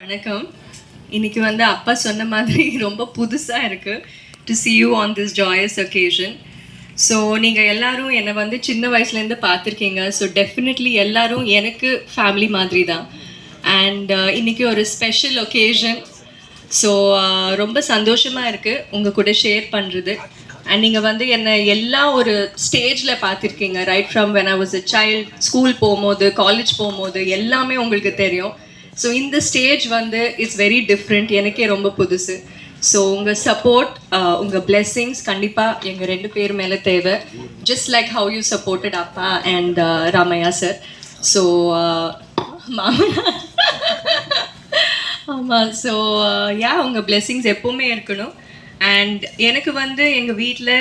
வணக்கம். இன்னைக்கு வந்து அப்பா சொன்ன மாதிரி ரொம்ப புதுசாக இருக்குது to see you on this joyous occasion. So நீங்கள் எல்லாரும் என்னை வந்து சின்ன வயசுலேருந்து பார்த்துருக்கீங்க. ஸோ டெஃபினெட்லி எல்லாரும் எனக்கு ஃபேமிலி மாதிரி தான். அண்ட் இன்றைக்கி ஒரு ஸ்பெஷல் ஒகேஷன். ஸோ ரொம்ப சந்தோஷமாக இருக்குது உங்கள் கூட ஷேர் பண்ணுறது. அண்ட் நீங்கள் வந்து என்னை எல்லா ஒரு ஸ்டேஜில் பார்த்துருக்கீங்க. Right from when I was a child, school போகும்போது, காலேஜ் போகும்போது எல்லாமே உங்களுக்கு தெரியும். ஸோ இந்த ஸ்டேஜ் வந்து இட்ஸ் வெரி டிஃப்ரெண்ட், எனக்கே ரொம்ப புதுசு. ஸோ உங்கள் சப்போர்ட், உங்கள் பிளெஸ்ஸிங்ஸ் கண்டிப்பாக எங்கள் 2 பேர் மேலே தேவை. Just like how you supported அப்பா அண்ட் ராமையா சார். ஸோ மாமனா ஆமாம். ஸோ உங்கள் பிளெஸ்ஸிங்ஸ் எப்போவுமே இருக்கணும். அண்ட் எனக்கு வந்து எங்கள் வீட்டில்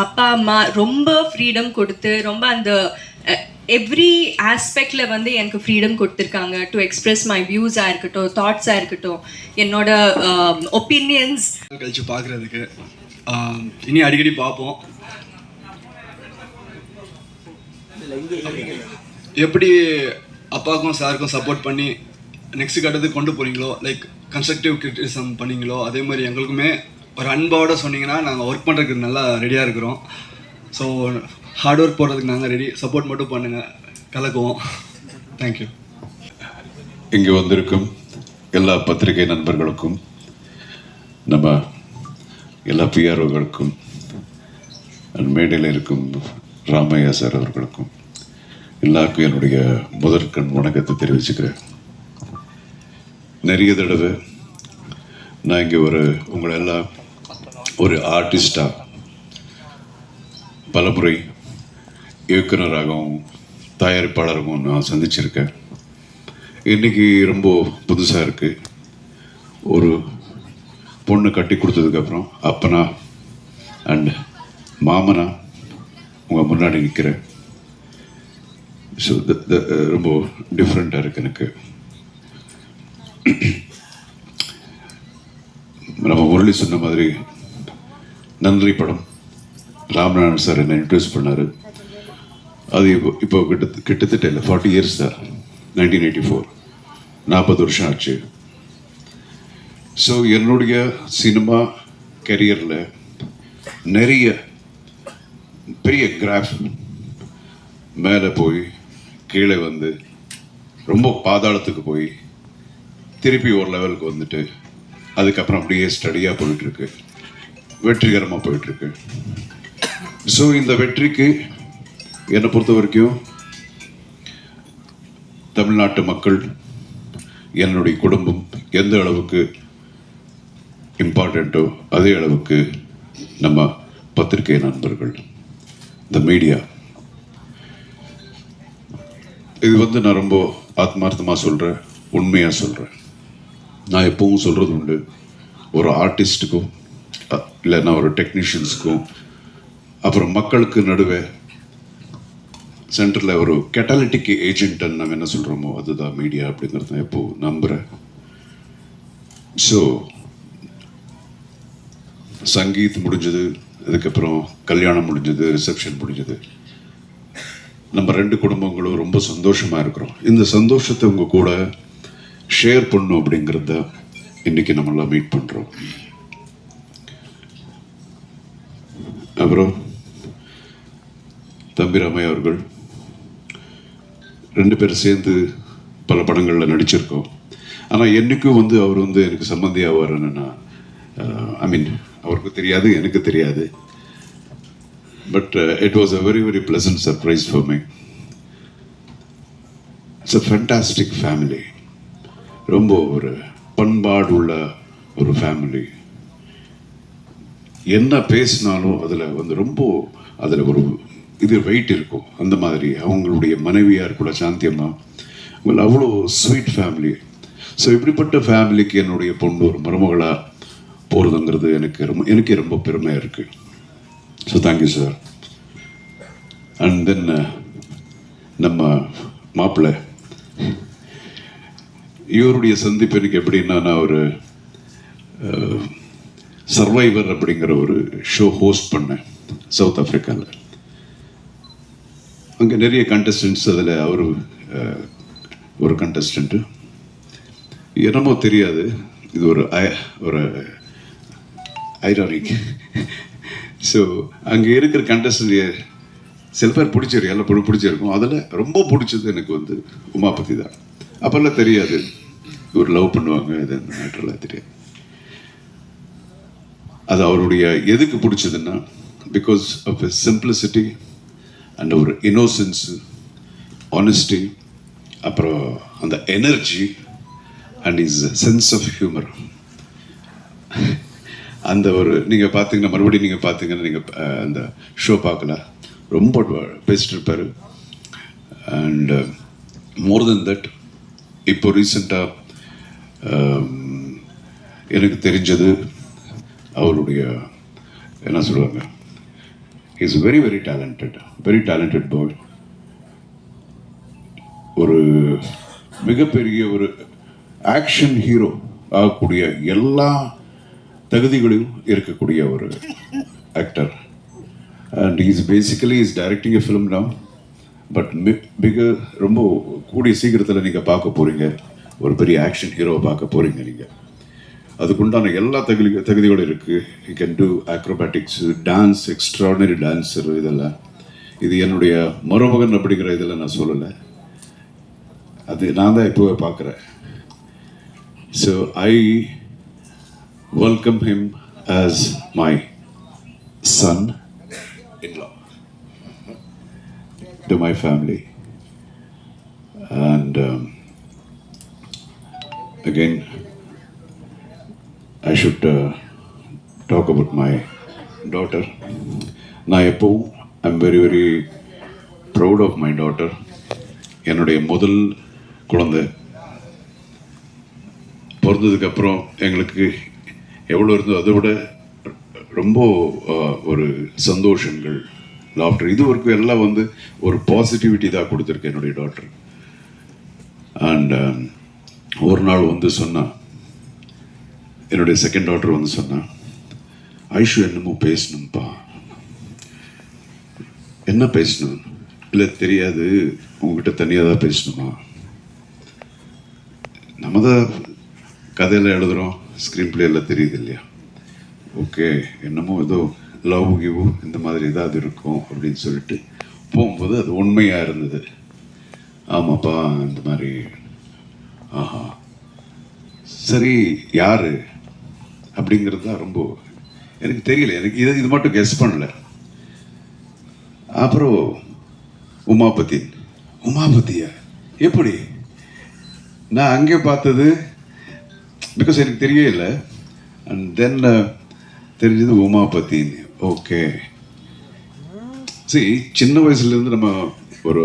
அப்பா அம்மா ரொம்ப ஃப்ரீடம் கொடுத்து, ரொம்ப அந்த எவ்ரி ஆஸ்பெக்டில் வந்து எனக்கு ஃப்ரீடம் கொடுத்துருக்காங்க. டு எக்ஸ்பிரஸ் மை வியூஸாக இருக்கட்டும், தாட்ஸாக இருக்கட்டும், என்னோட ஒப்பீனியன்ஸ் கழிச்சு பார்க்குறதுக்கு. இனி அடிக்கடி பார்ப்போம். எப்படி அப்பாவுக்கும் சாருக்கும் சப்போர்ட் பண்ணி நெக்ஸ்ட் கட்டத்துக்கு கொண்டு போகிறீங்களோ, லைக் கன்ஸ்ட்ரக்டிவ் கிரிட்டிசிசம் பண்ணீங்களோ, அதே மாதிரி எங்களுக்குமே ஒரு அன்போடு சொன்னீங்கன்னா நாங்கள் ஒர்க் பண்ணுறதுக்கு நல்லா ரெடியாக இருக்கிறோம். ஸோ ஹார்ட் ஒர்க் போடுறதுக்கு நாங்கள் ரெடி. சப்போர்ட் மட்டும் பண்ணுங்கள், கலக்குவோம். தேங்க்யூ. இங்கே வந்திருக்கும் எல்லா பத்திரிகை நண்பர்களுக்கும், நம்ம எல்லா பிஆர்ஓகளுக்கும், மேடையில் இருக்கும் ராமையா சார் அவர்களுக்கும் எல்லாருக்கும் என்னுடைய முதற்கண் வணக்கத்தை தெரிவிச்சுக்கிறேன். நிறைய தடவை நான் இங்கே உங்களை எல்லாம் ஒரு ஆர்டிஸ்டாக, பலமுறை இயக்குனராகவும் தயாரிப்பாளராகவும் நான் சந்திச்சிருக்கேன். இன்றைக்கி ரொம்ப புதுசாக இருக்குது. ஒரு பொண்ணு கட்டி கொடுத்ததுக்கப்புறம் அப்பனா அண்ட் மாமனா உங்கள் முன்னாடி நிற்கிறேன். ஸோ ரொம்ப டிஃப்ரெண்ட்டாக இருக்குது எனக்கு. நம்ம முரளி சொன்ன மாதிரி நன்றி படம் ராமநாதன் சார் என்னை இன்ட்ரடியூஸ் பண்ணார். அது இப்போ கிட்டத்தட்ட இல்லை 40 இயர்ஸ் தான். 1984, 40 வருஷம் ஆச்சு. ஸோ என்னுடைய சினிமா கெரியரில் நிறைய பெரிய கிராஃப் மேலே போய் கீழே வந்து ரொம்ப பாதாளத்துக்கு போய் திருப்பி ஒரு லெவலுக்கு வந்துட்டு அதுக்கப்புறம் அப்படியே ஸ்டடியாக போயிட்டுருக்கு, வெற்றிகரமாக போயிட்டுருக்கு. ஸோ இந்த வெற்றிக்கு என்னை பொறுத்த வரைக்கும் தமிழ்நாட்டு மக்கள், என்னுடைய குடும்பம் எந்த அளவுக்கு இம்பார்ட்டண்ட்டோ அதே அளவுக்கு நம்ம பத்திரிகை நண்பர்கள், இந்த மீடியா. இது வந்து நான் ரொம்ப ஆத்மார்த்தமாக சொல்கிறேன், உண்மையாக சொல்கிறேன். நான் எப்பவும் சொல்கிறது உண்டு, ஒரு ஆர்டிஸ்ட்டுக்கும் இல்லைன்னா ஒரு டெக்னீஷியன்ஸுக்கும் அப்புறம் மக்களுக்கு நடுவே சென்டரில் ஒரு கேட்டலிட்டிக் ஏஜென்ட்னு நம்ம என்ன சொல்கிறோமோ அதுதான் மீடியா அப்படிங்கிறது நான் எப்போது நம்புகிறேன். ஸோ சங்கீத் முடிஞ்சது, அதுக்கப்புறம் கல்யாணம் முடிஞ்சது, ரிசப்ஷன் முடிஞ்சது. நம்ம 2 குடும்பங்களும் ரொம்ப சந்தோஷமாக இருக்கிறோம். இந்த சந்தோஷத்தை உங்கள் கூட ஷேர் பண்ணும் அப்படிங்கிறத இன்றைக்கி நம்மளாம் மீட் பண்ணுறோம். அப்புறம் தம்பி ராமையா அவர்கள் 2 பேரும் சேர்ந்து பல படங்களில் நடிச்சிருக்கோம். ஆனால் என்றைக்கும் வந்து அவர் வந்து எனக்கு சம்மந்தி ஆவார்னு நான் அவருக்கு தெரியாது, எனக்கு தெரியாது. But it was a very very pleasant surprise for me. It's a fantastic family. ரொம்ப ஒரு பண்பாடு உள்ள ஒரு ஃபேமிலி. என்ன பேசினாலும் அதில் வந்து ரொம்ப அதில் ஒரு இது வெயிட் இருக்கும். அந்த மாதிரி அவங்களுடைய மனைவியாக கூட சாந்தியம்மா, அவங்க அவ்வளோ ஸ்வீட் ஃபேமிலி. ஸோ இப்படிப்பட்ட ஃபேமிலிக்கு என்னுடைய பொண்ணு ஒரு மருமகளாக போகிறதுங்கிறது எனக்கே ரொம்ப பெருமையாக இருக்குது. So thank you sir. And then நம்ம மாப்பிள்ளை, இவருடைய சந்திப்பு எனக்கு எப்படின்னா, நான் ஒரு சர்வைவர் அப்படிங்கிற ஒரு ஷோ ஹோஸ்ட் பண்ணேன் சவுத் ஆஃப்ரிக்காவில். அங்கே நிறைய கண்டஸ்டன்ட்ஸ், அதில் அவர் ஒரு கண்டஸ்டண்ட்டு. என்னமோ தெரியாது, இது ஒரு ஐரானிக். ஸோ அங்கே இருக்கிற கண்டஸ்டன்ட் சில பேர் பிடிச்சிருக்கு, எல்லாம் பிடிச்சிருக்கும். அதில் ரொம்ப பிடிச்சது எனக்கு வந்து உமாபதி தான். அப்போல்லாம் தெரியாது ஒரு லவ் பண்ணுவாங்க, இது அந்த மேட்டர்லாம் தெரியாது. அது அவருடைய எதுக்கு பிடிச்சதுன்னா, because of a simplicity and ஒரு இன்னோசன்ஸு, ஆனஸ்டி, அப்புறம் அந்த energy and is sense of humour. அந்த ஒரு நீங்கள் பார்த்தீங்கன்னா, மறுபடியும் நீங்கள் பார்த்தீங்கன்னா, நீங்கள் அந்த ஷோ பார்க்கலாம், ரொம்ப பேசிட்டு இருப்பார். அண்ட் மோர் தென் தட், இப்போ ரீசெண்டாக எனக்கு தெரிஞ்சது அவருடைய என்ன சொல்லுவாங்க, இஸ் வெரி வெரி டேலண்டட் பாய். ஒரு மிகப்பெரிய ஒரு ஆக்ஷன் ஹீரோ ஆகக்கூடிய எல்லா தகுதிகளையும் இருக்கக்கூடிய ஒரு actor. And is basically is directing a film now. But ரொம்ப கூடிய சீக்கிரத்தில் நீங்கள் பார்க்க போகிறீங்க, ஒரு பெரிய ஆக்ஷன் ஹீரோவை பார்க்க போகிறீங்க நீங்கள். அதுக்குண்டான எல்லா தகுதிகளும் இருக்குது. You can do acrobatics, dance, extraordinary dancer. இதெல்லாம் இது என்னுடைய மருமகன் அப்படிங்கிற இதெல்லாம் நான் சொல்லலை, அது நான் தான் இப்போவே பார்க்குறேன். So I welcome him as my son-in-law to my family. And again, I should talk about my daughter. I'm very, very proud of my daughter. என்னுடைய முதல் குழந்தை பிறந்ததுக்கப்புறம் எங்களுக்கு எவ்வளோ இருந்தோ அதை விட ரொம்ப ஒரு சந்தோஷங்கள், லாஃப்டர், இது வரைக்கும் எல்லாம் வந்து ஒரு பாசிட்டிவிட்டி தான் கொடுத்துருக்கு என்னுடைய டாக்டர். அண்ட் ஒரு நாள் வந்து சொன்னான், என்னுடைய செகண்ட் டாக்டர் வந்து சொன்னான், ஐஷு என்னமோ பேசணும்ப்பா. என்ன பேசணும்? இல்லை தெரியாது, உங்ககிட்ட தனியாக தான் பேசணுமா? நம்ம தான் கதையில் எழுதுகிறோம், ஸ்க்ரீன் பிளே எல்லாம் தெரியுது இல்லையா? ஓகே, என்னமோ ஏதோ லவ் கிவ் இந்த மாதிரி ஏதாவது இருக்கும் அப்படின்னு சொல்லிட்டு போகும்போது அது உண்மையாக இருந்தது. ஆமாப்பா இந்த மாதிரி. ஆஹா சரி, யார் அப்படிங்கிறது தான் ரொம்ப எனக்கு தெரியல, எனக்கு இது மட்டும் கெஸ் பண்ணல. அப்புறம் உமாபதியா எப்படி? நான் அங்கே பார்த்தது பிகாஸ் எனக்கு தெரியவே இல்லை. அண்ட் தென் தெரிஞ்சது உமாபதின்னு. ஓகே, சரி, சின்ன வயசுலேருந்து நம்ம ஒரு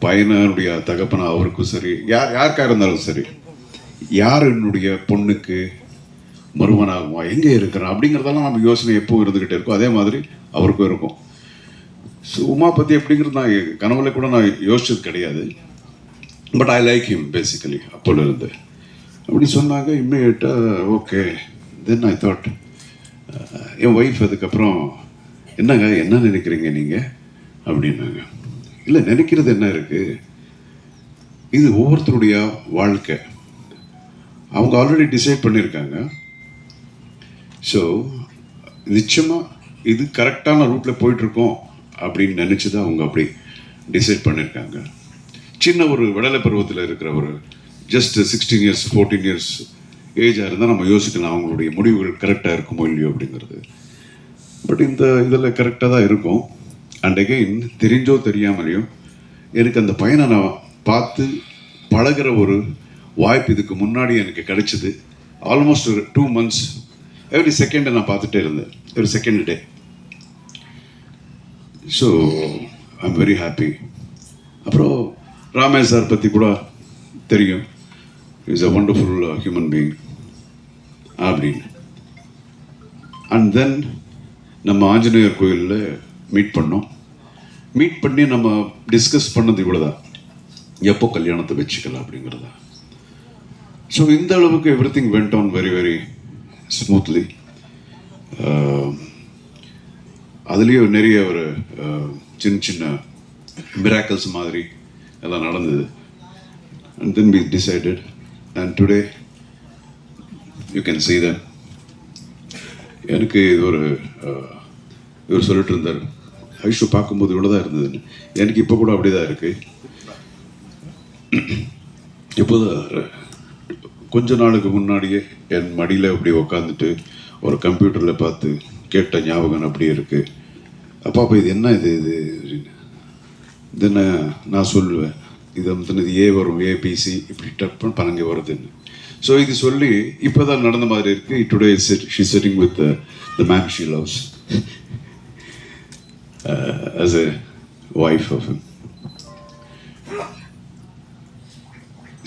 பையனுடைய தகப்பனா அவருக்கும் சரி, யாருக்காக இருந்தாலும் சரி, யார் என்னுடைய பொண்ணுக்கு மருமனாகுமா, எங்கே இருக்கிறான் அப்படிங்கிறதெல்லாம் நம்ம யோசனை எப்போ இருந்துக்கிட்டே இருக்கும். அதே மாதிரி அவருக்கும் இருக்கும். ஸோ உமாபதி அப்படிங்கிறது நான் கனவுல கூட நான் யோசிச்சது கிடையாது. But I like him basically. அப்போலேருந்து அப்படி சொன்னாங்க இம்மிடியேட்டாக. ஓகே, தென் ஐ தாட், என் ஒய்ஃப் அதுக்கப்புறம் என்னங்க என்ன நினைக்கிறீங்க நீங்கள் அப்படின்னாங்க. இல்லை, நினைக்கிறது என்ன இருக்குது, இது ஒவ்வொருத்தருடைய வாழ்க்கை, அவங்க ஆல்ரெடி டிசைட் பண்ணியிருக்காங்க. ஸோ நிச்சயமாக இது கரெக்டான ரூட்டில் போயிட்டுருக்கோம் அப்படின்னு நினச்சி தான் அவங்க அப்படி டிசைட் பண்ணியிருக்காங்க. சின்ன ஒரு விடலை பருவத்தில் இருக்கிற ஒரு ஜஸ்ட் 16 years 14 years ஏஜாக இருந்தால் நம்ம யோசிக்கலாம் அவங்களுடைய முடிவுகள் கரெக்டாக இருக்குமோ இல்லையோ அப்படிங்கிறது. பட் இதில் கரெக்டாக தான் இருக்கும். அண்ட் அகெயின், தெரிஞ்சோ தெரியாமலையோ எனக்கு அந்த பையனை நான் பார்த்து பழகிற ஒரு வாய்ப்பு இதுக்கு முன்னாடி எனக்கு கிடைச்சிது. ஆல்மோஸ்ட் ஒரு 2 months எவ்ரி செகண்டை நான் பார்த்துட்டே இருந்தேன், every second day. So I am very happy. அப்புறம் ராமேஷ் சார் பற்றி கூட தெரியும், is a wonderful human being அப்படின்னு. அண்ட் தென் நம்ம ஆஞ்சநேயர் கோயிலில் மீட் பண்ணோம். மீட் பண்ணி நம்ம டிஸ்கஸ் பண்ணது இவ்வளோதான், எப்போ கல்யாணத்தை வச்சுக்கலாம் அப்படிங்கிறதா. ஸோ இந்த அளவுக்கு every thing went on very very smoothly. அதுலேயும் நிறைய ஒரு சின்ன சின்ன மிராக்கிள்ஸ் மாதிரி எல்லாம் நடந்தது. and then we decided, and today you can see them. எனக்கு இது ஒரு இவர் சொல்லிட்டு இருந்தார், ஐஷு பார்க்கும்போது இவ்வளோ தான் இருந்ததுன்னு. எனக்கு இப்போ கூட அப்படி தான் இருக்குது. இப்போதான் கொஞ்ச நாளுக்கு முன்னாடியே என் மடியில் அப்படி உக்காந்துட்டு ஒரு கம்ப்யூட்டரில் பார்த்து கேட்ட ஞாபகம் அப்படியே இருக்குது. அப்பா இது என்ன இது அப்படின்னு. தென்ன நான் சொல்லுவேன், இது வந்து இது ஏ வரும், ஏபிசி இப்படி டப் பனங்க வருதுன்னு. ஸோ இது சொல்லி இப்போ தான் நடந்த மாதிரி இருக்குது. Today she sitting with the man she loves as a wife of him.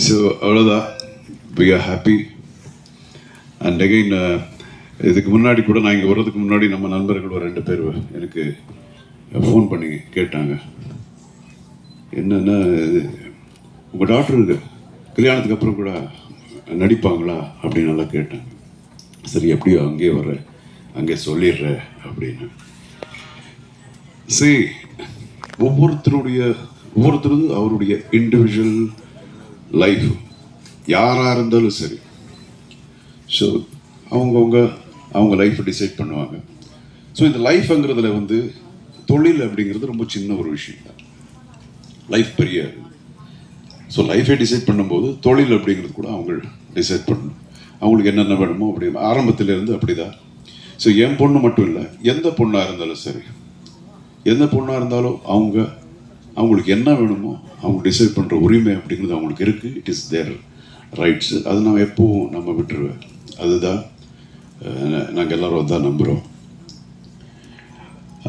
So அவ்வளோதான், we are happy. And again இதுக்கு முன்னாடி கூட நான் இங்கே வர்றதுக்கு முன்னாடி நம்ம நண்பர்கள் ஒரு 2 பேர் எனக்கு ஃபோன் பண்ணி கேட்டாங்க, என்னென்னா உங்கள் டாக்டருக்கு கல்யாணத்துக்கு அப்புறம் கூட நடிப்பாங்களா அப்படின்னு நல்லா கேட்டாங்க. சரி எப்படியோ அங்கேயே வர்ற, அங்கே சொல்லிடுற அப்படின்னு. சரி, ஒவ்வொருத்தரும் அவருடைய இண்டிவிஜுவல் லைஃப் யாராக இருந்தாலும் சரி, ஸோ அவங்க லைஃப்பை டிசைட் பண்ணுவாங்க. ஸோ இந்த லைஃப்ங்கிறதுல வந்து தொழில் அப்படிங்கிறது ரொம்ப சின்ன ஒரு விஷயம் தான். லைஃப் பெரிய. ஸோ லைஃபை டிசைட் பண்ணும்போது தொழில் அப்படிங்கிறது கூட அவங்க டிசைட் பண்ணணும். அவங்களுக்கு என்னென்ன வேணுமோ அப்படி ஆரம்பத்திலேருந்து அப்படி தான். ஸோ என் பொண்ணு மட்டும் இல்லை, எந்த பொண்ணாக இருந்தாலும் சரி, எந்த பொண்ணாக இருந்தாலும் அவங்களுக்கு என்ன வேணுமோ அவங்க டிசைட் பண்ணுற உரிமை அப்படிங்கிறது அவங்களுக்கு இருக்குது. It is their rights. அது நான் எப்போவும் நம்ம விட்டுருவேன். அதுதான் நாங்கள் எல்லோரும் அதான் நம்புகிறோம்.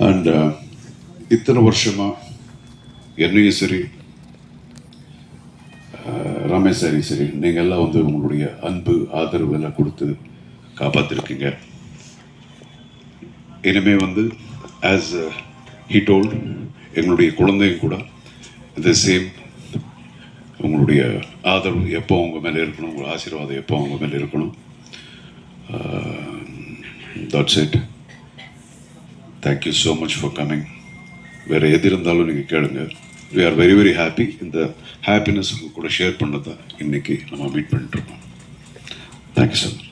அண்ட் இத்தனை வருஷமாக என்னையும் சரி, ரமேஷ் சாரி சரி, நீங்கள் எல்லாம் வந்து உங்களுடைய அன்பு ஆதரவு எல்லாம் கொடுத்து காப்பாற்றிருக்கீங்க. இனிமே வந்து ஆஸ் ஹி டோல்ட், எங்களுடைய குழந்தைங்க கூட இந்த சேம் உங்களுடைய ஆதரவு எப்போ அவங்க மேலே இருக்கணும், உங்கள் ஆசீர்வாதம் எப்போ அவங்க மேலே இருக்கணும். That's it. Thank you so much for coming. வேறு எது இருந்தாலும் நீங்கள் கேளுங்க. We are very very happy. இந்த ஹாப்பினஸ் கூட ஷேர் பண்ணதான் இன்னைக்கு நம்ம மீட் பண்ணிட்டு இருக்கோம். Thank you so much.